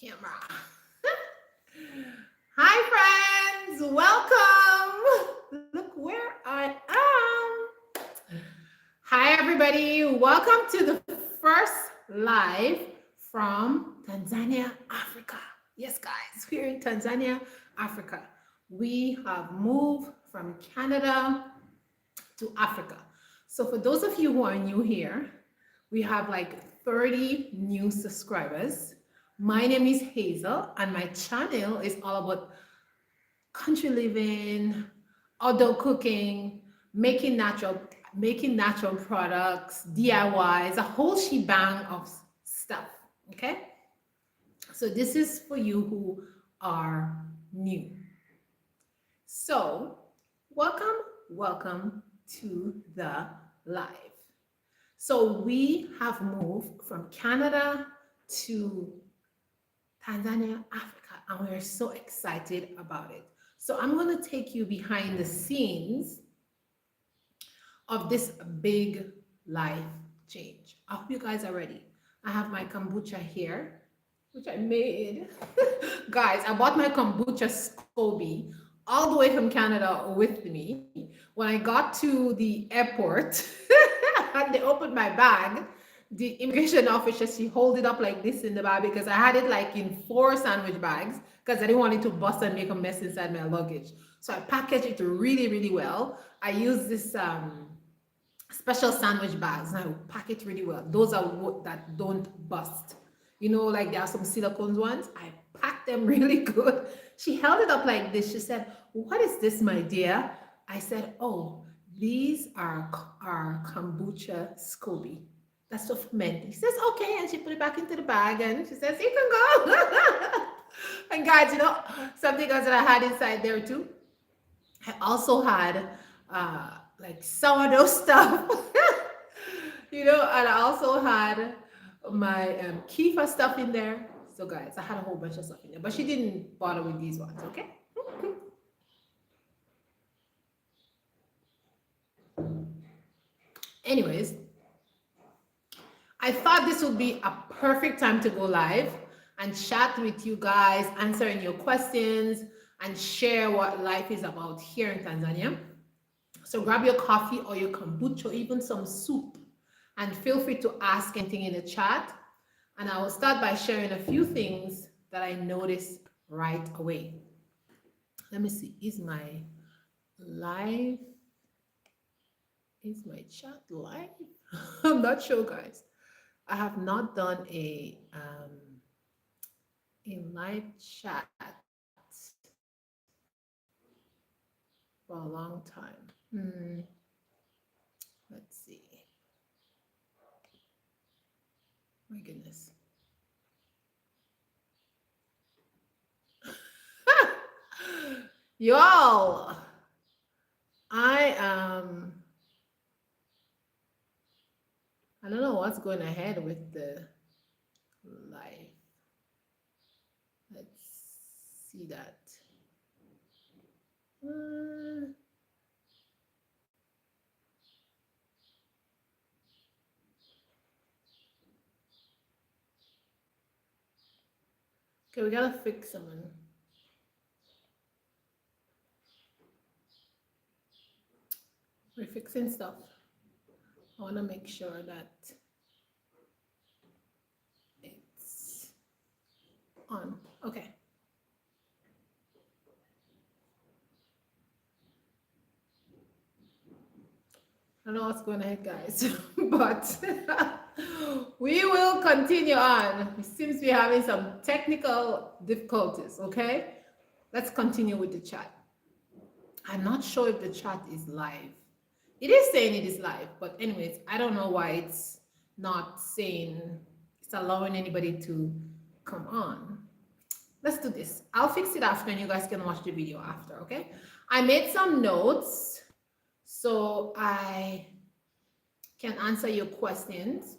Camera. Hi, friends. Welcome. Look where I am. Hi, everybody. Welcome to the first live from Tanzania, Africa. Yes, guys, we're in Tanzania, Africa. We have moved from Canada to Africa. So, for those of you who are new here, we have like 30 new subscribers. My name is Hazel, and my channel is all about country living, outdoor cooking, making natural making natural products, DIYs, a whole shebang of stuff. Okay, so this is for you who are new. So, welcome, welcome to the live. So we have moved from Canada to Tanzania, Africa, and we're so excited about it. So I'm going to take you behind the scenes of this big life change. I hope you guys are ready. I have my kombucha here, which I made. Guys, I bought my kombucha SCOBY all the way from Canada with me. When I got to the airport and they opened my bag, the immigration officer, she hold it up like this in the bag because I had it like in 4 sandwich bags because I didn't want it to bust and make a mess inside my luggage. So I packaged it really, really well. I use this special sandwich bags and I will pack it really well. Those are that don't bust. You know, like there are some silicone ones. I packed them really good. She held it up like this. She said, "What is this, my dear?" I said, "Oh, these are our kombucha SCOBY. That's what meant." He says, "Okay," and she put it back into the bag and she says, "You can go." And guys, you know, something else that I had inside there too. I also had like sourdough stuff, you know, and I also had my kefir stuff in there. So, guys, I had a whole bunch of stuff in there, but she didn't bother with these ones, okay? Anyways, I thought this would be a perfect time to go live and chat with you guys, answering your questions, and share what life is about here in Tanzania. So grab your coffee or your kombucha, or even some soup, and feel free to ask anything in the chat. And I will start by sharing a few things that I noticed right away. Let me see, is my live, is my chat live? I'm not sure, guys. I have not done a live chat for a long time. Let's see. My goodness. Y'all, I don't know what's going ahead with the live. Let's see that. Okay, we gotta fix someone. We're fixing stuff. I want to make sure that it's on. Okay. I don't know what's going ahead, guys, but we will continue on. It seems we're having some technical difficulties, okay? Let's continue with the chat. I'm not sure if the chat is live. It is saying it is live, but anyways, I don't know why it's not saying it's allowing anybody to come on. Let's do this. I'll fix it after and you guys can watch the video after, okay? I made some notes so I can answer your questions.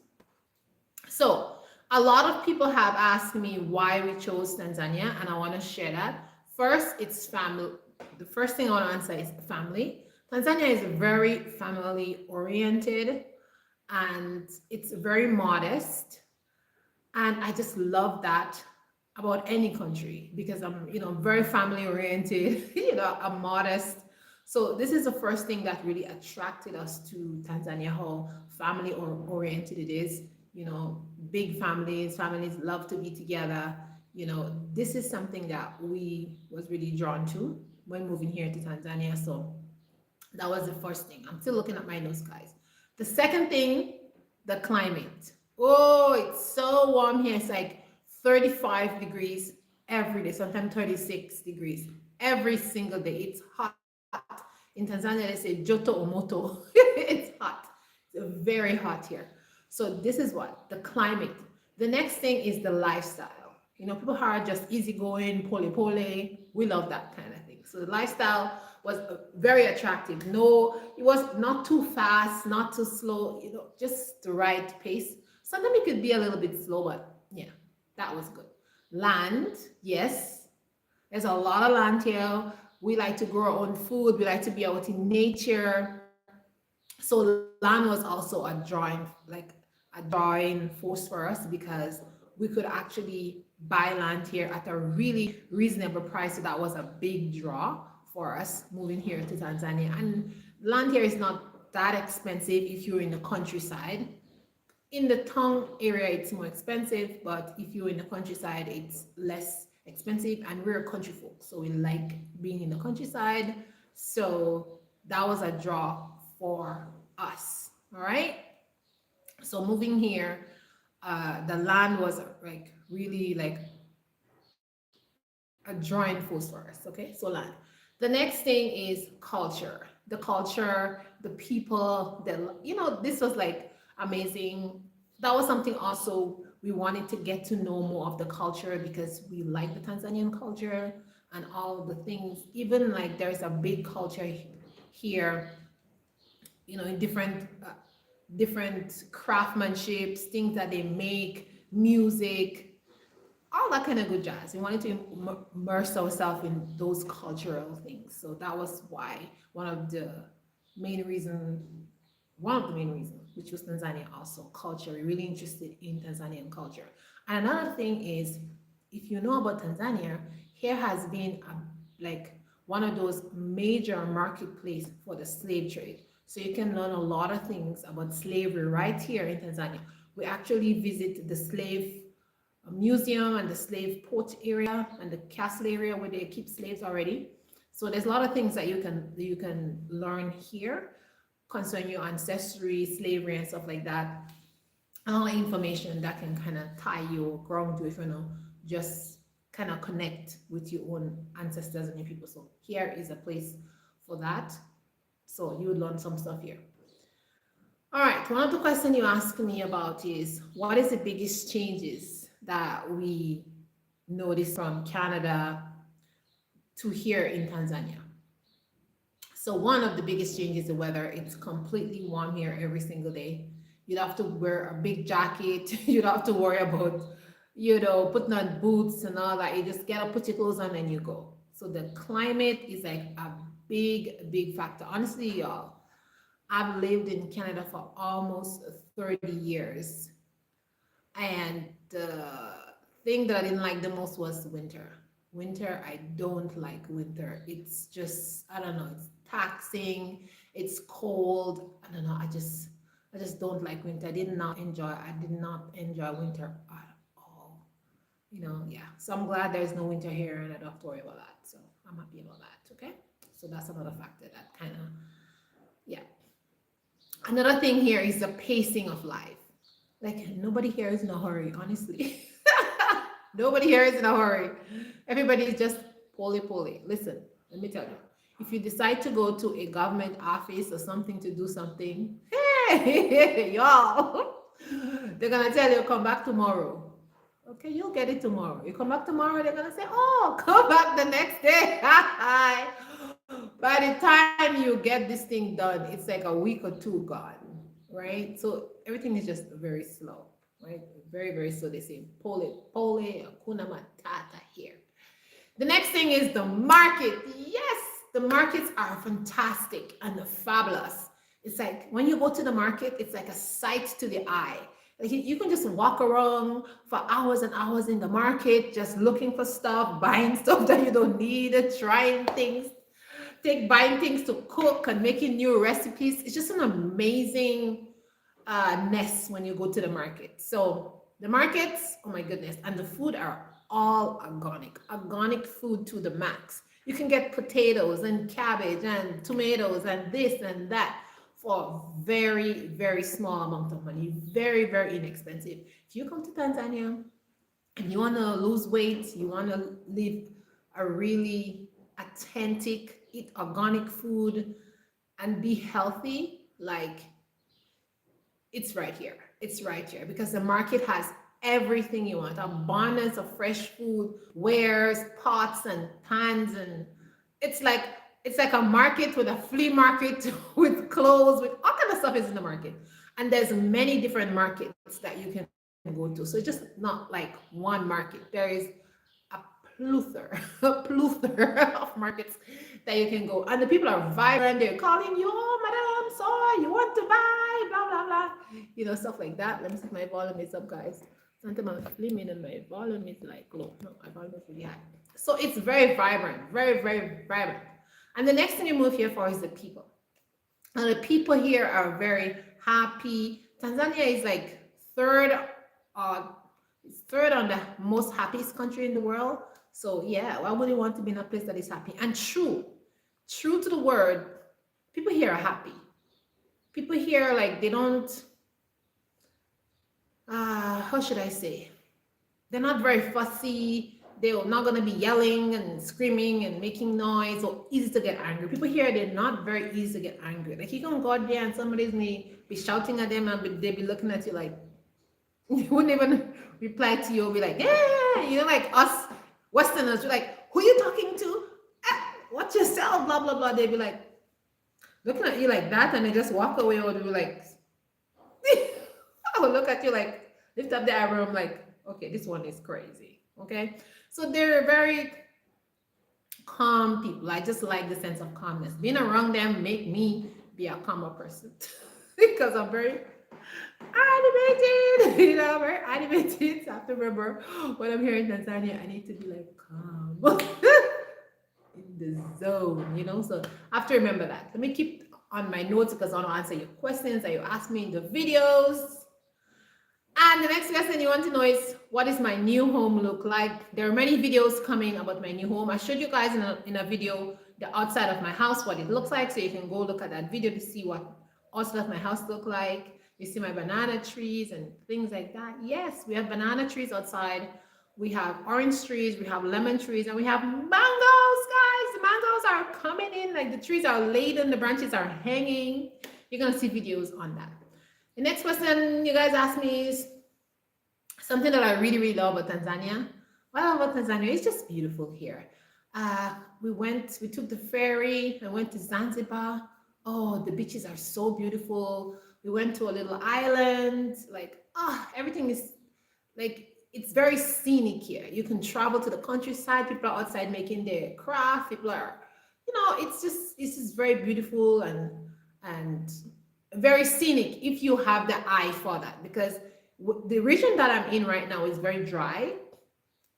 So a lot of people have asked me why we chose Tanzania, and I want to share that. First, it's family. The first thing I want to answer is family. Tanzania is very family oriented and it's very modest. And I just love that about any country because I'm, very family oriented, I'm modest. So this is the first thing that really attracted us to Tanzania, how family oriented it is. Big families love to be together. This is something that we was really drawn to when moving here to Tanzania. So that was the first thing. I'm still looking at my notes, guys. The second thing, the climate. Oh, it's so warm here. It's like 35 degrees every day, sometimes 36 degrees every single day. It's hot. In Tanzania, they say joto or moto. It's hot. It's very hot here. So this is what the climate. The next thing is the lifestyle. People are just easygoing, pole pole. We love that kind of thing. So the lifestyle was very attractive. No, it was not too fast, not too slow, just the right pace. Sometimes it could be a little bit slow, but yeah, that was good. Land, yes, there's a lot of land here. We like to grow our own food. We like to be out in nature. So land was also a drawing force for us because we could actually buy land here at a really reasonable price. So that was a big draw for us moving here to Tanzania. And land here is not that expensive if you're in the countryside. In the town area, it's more expensive, but if you're in the countryside, it's less expensive. And we're country folk, so we like being in the countryside. So that was a draw for us. All right. So moving here, the land was like really like a drawing force for us. Okay, so land. The next thing is culture. The culture, the people, this was like amazing. That was something also we wanted to get to know more of the culture because we like the Tanzanian culture and all the things. Even like there's a big culture here, in different craftsmanships, things that they make, music, all that kind of good jazz. We wanted to immerse ourselves in those cultural things. So that was why main reason, one of the main reasons, which was Tanzania also, culture. We're really interested in Tanzanian culture. And another thing is, if you know about Tanzania, here has been like one of those major marketplace for the slave trade. So you can learn a lot of things about slavery right here in Tanzania. We actually visit the slave museum and the slave port area and the castle area where they keep slaves already. So there's a lot of things that you can learn here concerning your ancestry, slavery, and stuff like that. And all the information that can kind of tie you or ground you if just kind of connect with your own ancestors and your people. So here is a place for that. So you would learn some stuff here. All right, one of the questions you asked me about is what is the biggest changes that we noticed from Canada to here in Tanzania? So one of the biggest changes is the weather. It's completely warm here every single day. You'd have to wear a big jacket. You'd have to worry about, putting on boots and all that. You just get up, put your clothes on, and you go. So the climate is like a big, big factor. Honestly, y'all, I've lived in Canada for almost 30 years. And the thing that I didn't like the most was winter. Winter, I don't like winter. It's just, I don't know, it's taxing, it's cold. I don't know, I just don't like winter. I did not enjoy winter at all. Yeah. So I'm glad there's no winter here and I don't have to worry about that. So I'm happy about that. Okay. So that's another factor that kind of, yeah. Another thing here is the pacing of life. Like nobody here is in a hurry, honestly. Nobody here is in a hurry. Everybody is just poly. Listen, let me tell you. If you decide to go to a government office or something to do something, hey, y'all, they're gonna tell you come back tomorrow. Okay, you'll get it tomorrow. You come back tomorrow, they're gonna say, oh, come back the next day. By the time you get this thing done, it's like a week or two gone, right? So everything is just very slow, right? Very, very slow. They say pole, hakuna matata here. The next thing is the market. Yes, the markets are fantastic and fabulous. It's like when you go to the market, it's like a sight to the eye. Like you can just walk around for hours and hours in the market, just looking for stuff, buying stuff that you don't need, trying things, buying things to cook and making new recipes. It's just an amazing nest when you go to the market. So the markets, oh my goodness, and the food are all organic food to the max. You can get potatoes and cabbage and tomatoes and this and that for very, very small amount of money, very, very inexpensive. If you come to Tanzania and you want to lose weight, you want to live a really authentic, eat organic food and be healthy, like it's right here. It's right here because the market has everything you want, abundance of fresh food, wares, pots and pans, and it's like it's like a market with a flea market with clothes, with all kind of stuff is in the market. And there's many different markets that you can go to. So it's just not like one market. There is a plethora, a plethora of markets that you can go. And the people are vibrant. They're calling you, oh, madam, so you want to buy, blah, blah, blah. Stuff like that. Let me see if my volume is up, guys. Sometimes I'm filming and my volume is like low. No, my volume is really high. So it's very vibrant, very, very vibrant. And the next thing you move here for is the people. And the people here are very happy. Tanzania is like uh, third on the most happiest country in the world. So yeah, why would you want to be in a place that is happy? And true to the word, people here are happy. People here like they don't how should I say? They're not very fussy. They're not gonna be yelling and screaming and making noise or easy to get angry. People here, they're not very easy to get angry. Like you can go out there and somebody's may be shouting at them and they be looking at you like you wouldn't even reply to you or be like, yeah, like us Westerners, we're like, who you talking to? Watch yourself, blah, blah, blah. They'd be like looking at you like that and they just walk away or they'll be like, I will look at you like, lift up the eyebrow. I'm like, okay, this one is crazy. Okay. So they're very calm people. I just like the sense of calmness. Being around them make me be a calmer person because I'm very animated, very animated. So I have to remember when I'm here in Tanzania, I need to be like calm in the zone. So I have to remember that. Let me keep on my notes because I want to answer your questions that you ask me in the videos. And the next question you want to know is, what is my new home look like? There are many videos coming about my new home. I showed you guys in a video the outside of my house, what it looks like. So you can go look at that video to see what outside of my house look like. You see my banana trees and things like that. Yes, we have banana trees outside. We have orange trees, we have lemon trees, and we have mangoes, guys. The mangoes are coming in, like the trees are laden, the branches are hanging. You're gonna see videos on that. The next question you guys ask me is something that I really, really love about Tanzania. What I love about Tanzania, it's just beautiful here. We took the ferry, I went to Zanzibar. Oh, the beaches are so beautiful. We went to a little island. Like, everything is like, it's very scenic here. You can travel to the countryside. People are outside making their craft. People are, it's just very beautiful and very scenic if you have the eye for that. Because the region that I'm in right now is very dry,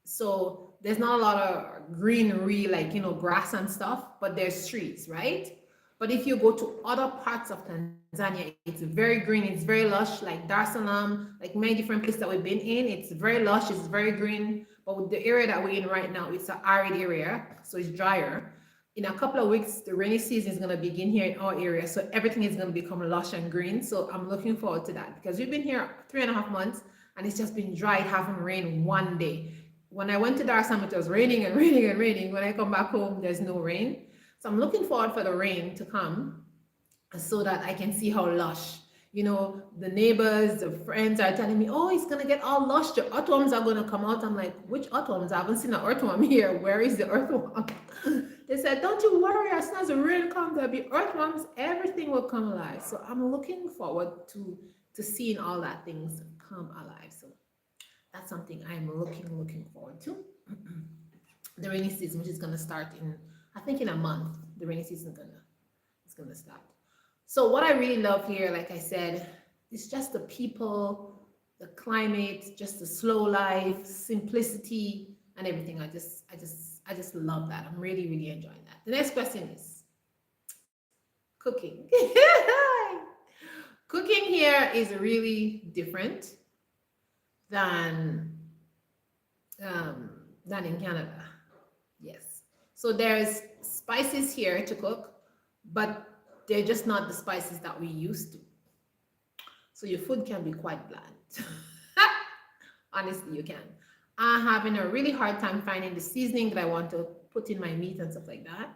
so there's not a lot of greenery, like grass and stuff, but there's trees, right? But if you go to other parts of Tanzania, it's very green, it's very lush, like Dar es Salaam, like many different places that we've been in. It's very lush, it's very green. But with the area that we're in right now, it's an arid area, so it's drier. In a couple of weeks, the rainy season is going to begin here in our area, so everything is going to become lush and green. So I'm looking forward to that because we've been here 3.5 months and it's just been dry. It hasn't rained one day. When I went to Dar es Salaam, it was raining and raining and raining. When I come back home, there's no rain. So I'm looking forward for the rain to come so that I can see how lush. The neighbors, the friends are telling me, oh, it's going to get all lush. The earthworms are going to come out. I'm like, which earthworms? I haven't seen an earthworm here. Where is the earthworm? They said, don't you worry. As soon as the rain comes, there'll be earthworms. Everything will come alive. So I'm looking forward to seeing all that things come alive. So that's something I'm looking forward to. The rainy season, which is going to start I think in a month. The rainy season is gonna start. So what I really love here, like I said, is just the people. the climate, just the slow life, simplicity, and everything. I just love that. I'm really, really enjoying that. The next question is cooking. Cooking here is really different than um, than in Canada. Yes. So there's spices here to cook, but they're just not the spices that we used to. So your food can be quite bland. Honestly, you can. I'm having a really hard time finding the seasoning that I want to put in my meat and stuff like that.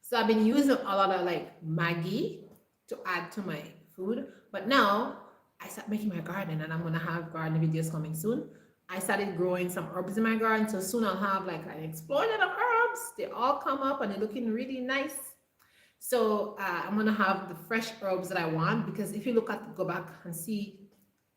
So I've been using a lot of like Maggi to add to my food. But now I start making my garden and I'm gonna have garden videos coming soon. I started growing some herbs in my garden, so soon I'll have like an explosion of herbs. They all come up and they're looking really nice. So I'm gonna have the fresh herbs that I want, because if you go back and see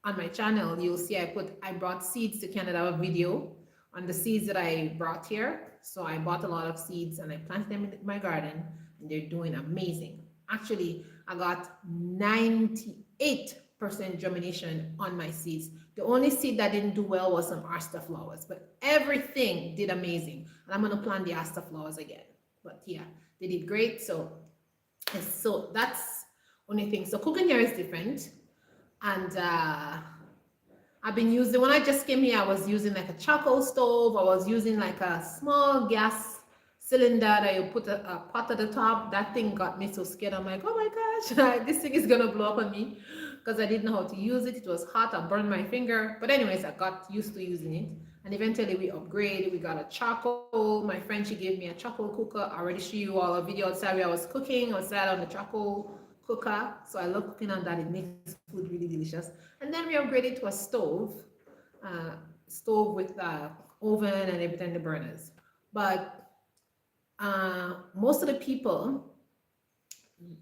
on my channel, you'll see I brought seeds to Canada, a video on the seeds that I brought here. So I bought a lot of seeds and I planted them in my garden and they're doing amazing. Actually, I got 98% germination on my seeds. The only seed that didn't do well was some Asta flowers, but everything did amazing. And I'm gonna plant the Asta flowers again. But yeah, they did great. So that's only thing. So cooking here is different. And I've been using, when I just came here, I was using like a charcoal stove. I was using like a small gas cylinder that you put a pot at the top. That thing got me so scared. I'm like, oh my gosh, this thing is gonna blow up on me, because I didn't know how to use it. It was hot, I burned my finger. But anyways, I got used to using it. And eventually we upgraded. We got a charcoal. My friend, she gave me a charcoal cooker. I already show you all a video outside where I was cooking. I was sat on the charcoal cooker. So I love cooking on that. It makes food really delicious. And then we upgraded to a uh, stove with oven and everything, the burners. But most of the people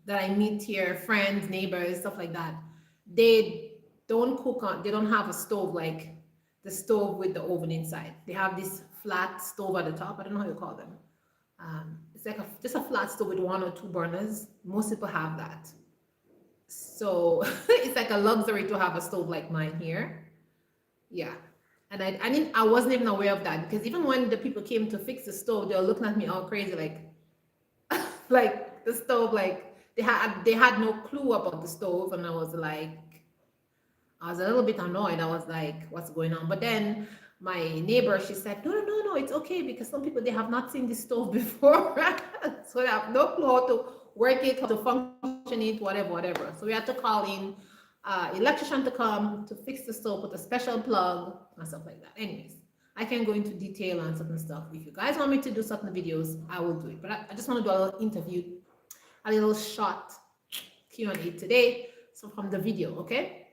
that I meet here, friends, neighbors, stuff like that, they they don't have a stove like the stove with the oven inside. They have this flat stove at the top. I don't know how you call them. It's like just a flat stove with one or two burners. Most people have that. So it's like a luxury to have a stove like mine here. Yeah. And I wasn't even aware of that, because even when the people came to fix the stove, they were looking at me all crazy, like like the stove, like they had no clue about the stove. And I was a little bit annoyed. I was like, what's going on? But then my neighbor, she said, no, no, no, no, it's okay, because some people, they have not seen this stove before. So they have no clue how to work it, how to function it, whatever, whatever. So we had to call in electrician to come to fix the stove with a special plug and stuff like that. Anyways, I can go into detail on certain stuff. If you guys want me to do certain videos, I will do it. But I just want to do a little interview, a little short Q&A today. So from the video, okay?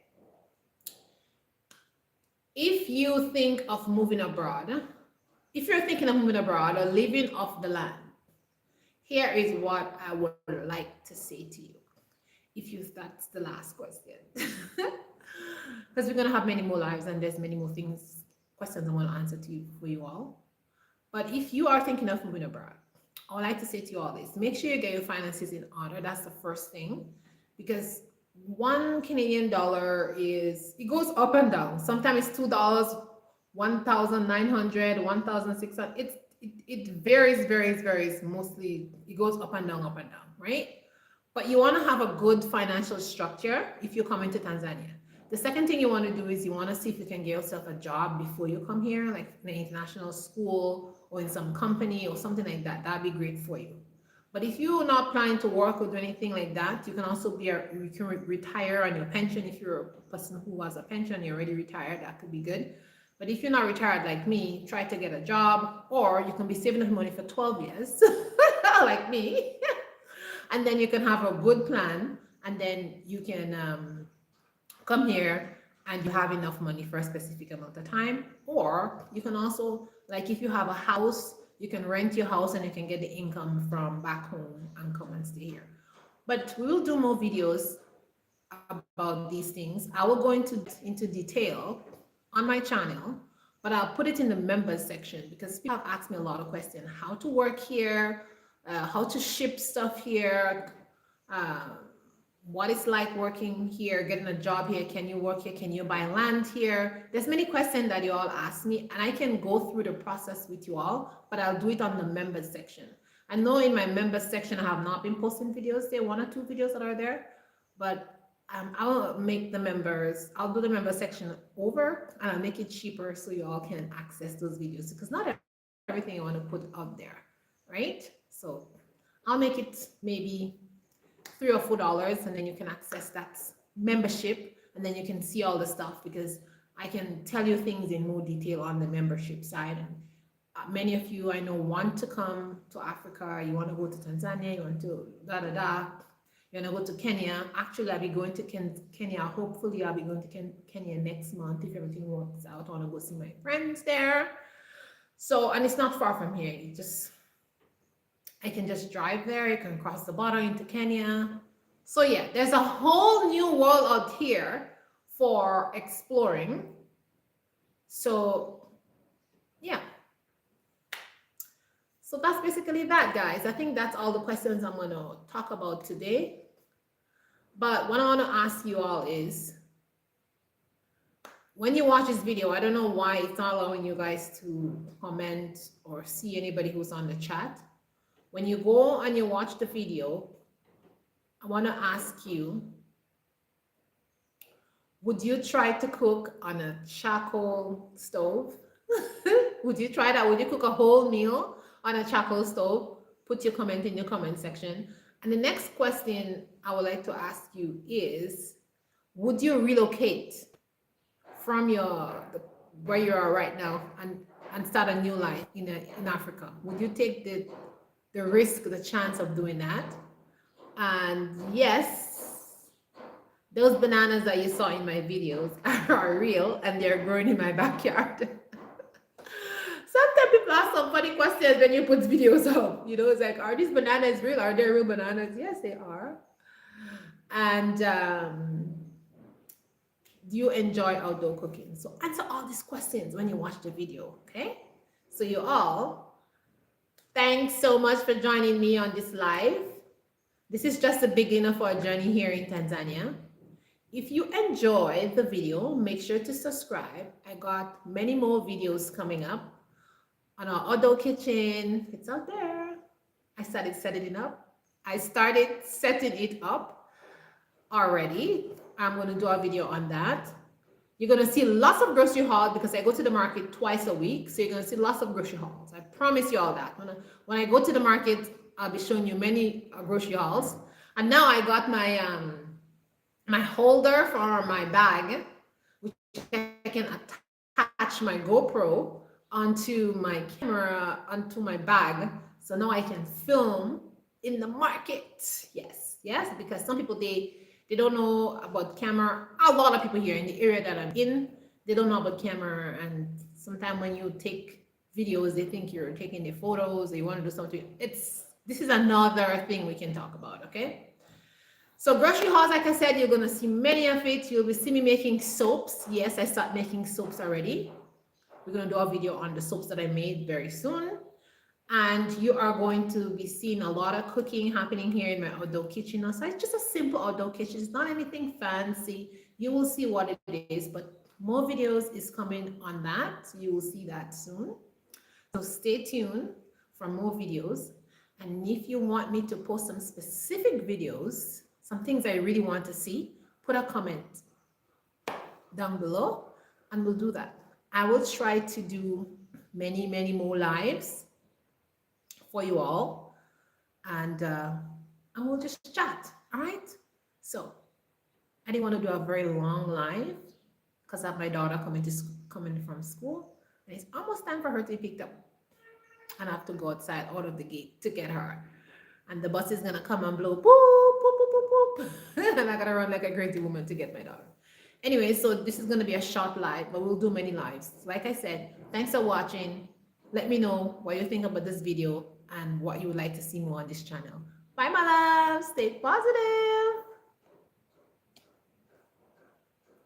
If you think of moving abroad, if you're thinking of moving abroad or living off the land, here is what I would like to say to you. That's the last question. Because we're going to have many more lives and there's many more questions I want to answer to you for you all. But if you are thinking of moving abroad, I would like to say to you all this: make sure you get your finances in order. That's the first thing, because one Canadian dollar it goes up and down. Sometimes it's $2, 1,900, 1,600. It varies. Mostly it goes up and down, right? But you want to have a good financial structure if you come into Tanzania. The second thing you want to do is you want to see if you can get yourself a job before you come here, like in an international school or in some company or something like that. That'd be great for you. But if you're not planning to work or do anything like that, you can also you can retire on your pension. If you're a person who has a pension, you're already retired, that could be good. But if you're not retired like me, try to get a job, or you can be saving up money for 12 years, like me. And then you can have a good plan, and then you can come here and you have enough money for a specific amount of time. Or you can also, like, if you have a house, you can rent your house and you can get the income from back home and come and stay here. But we will do more videos about these things. I will go into detail on my channel, but I'll put it in the members section, because people have asked me a lot of questions: how to work here, how to ship stuff here, what it's like working here, getting a job here. Can you work here? Can you buy land here? There's many questions that you all ask me, and I can go through the process with you all, but I'll do it on the members section. I know in my members section I have not been posting videos there, 1 or 2 videos that are there, but I'll make the members, I'll do the member section over, and I'll make it cheaper so you all can access those videos, because not everything I want to put out there, right? So I'll make it maybe $3 or $4, and then you can access that membership, and then you can see all the stuff, because I can tell you things in more detail on the membership side. And many of you I know want to come to Africa, you want to go to Tanzania, you want to you want to go to Kenya. Actually, I'll be going to Kenya. Hopefully, I'll be going to Kenya next month if everything works out. I want to go see my friends there. So, and it's not far from here. I can just drive there. You can cross the border into Kenya. So yeah, there's a whole new world out here for exploring. So yeah. So that's basically that, guys. I think that's all the questions I'm going to talk about today. But what I want to ask you all is, when you watch this video, I don't know why it's not allowing you guys to comment or see anybody who's on the chat. When you go and you watch the video, I want to ask you, would you try to cook on a charcoal stove? Would you try that? Would you cook a whole meal on a charcoal stove? Put your comment in the comment section. And the next question I would like to ask you is, would you relocate from where you are right now and start a new life in Africa? Would you take the risk, the chance of doing that? And yes, those bananas that you saw in my videos are real, and they're growing in my backyard. Sometimes people ask some funny questions when you put videos up. It's like, are these bananas real? Are they real bananas? Yes, they are. And do you enjoy outdoor cooking? So answer all these questions when you watch the video, okay? So you all, thanks so much for joining me on this live. This is just a beginner for a journey here in Tanzania. If you enjoyed the video, make sure to subscribe. I got many more videos coming up on our outdoor kitchen. It's out there. I started setting it up. I started setting it up already. I'm going to do a video on that. You're going to see lots of grocery hauls, because I go to the market twice a week. So you're going to see lots of grocery hauls. I promise you all that. When I go to the market, I'll be showing you many grocery hauls. And now I got my my holder for my bag, which I can attach my GoPro onto my camera, onto my bag. So now I can film in the market. Yes, because some people, they don't know about camera. A lot of people here in the area that I'm in, they don't know about camera. And sometimes when you take videos, they think you're taking their photos, they want to do something. This is another thing we can talk about, okay? So grocery hauls, like I said, you're going to see many of it. You'll see me making soaps. Yes, I start making soaps already. We're going to do a video on the soaps that I made very soon. And you are going to be seeing a lot of cooking happening here in my outdoor kitchen. So it's just a simple outdoor kitchen. It's not anything fancy. You will see what it is, but more videos is coming on that. You will see that soon. So stay tuned for more videos. And if you want me to post some specific videos, some things I really want to see, put a comment down below and we'll do that. I will try to do many more lives for you all, and we'll just chat. All right, so I didn't want to do a very long live because I have my daughter coming from school, and it's almost time for her to be picked up, and I have to go outside out of the gate to get her, and the bus is gonna come and blow boop boop boop boop boop and I gotta run like a crazy woman to get my daughter. Anyway, so this is gonna be a short live, but we'll do many lives. Like I said, thanks for watching. Let me know what you think about this video and what you would like to see more on this channel. Bye, my love. Stay positive.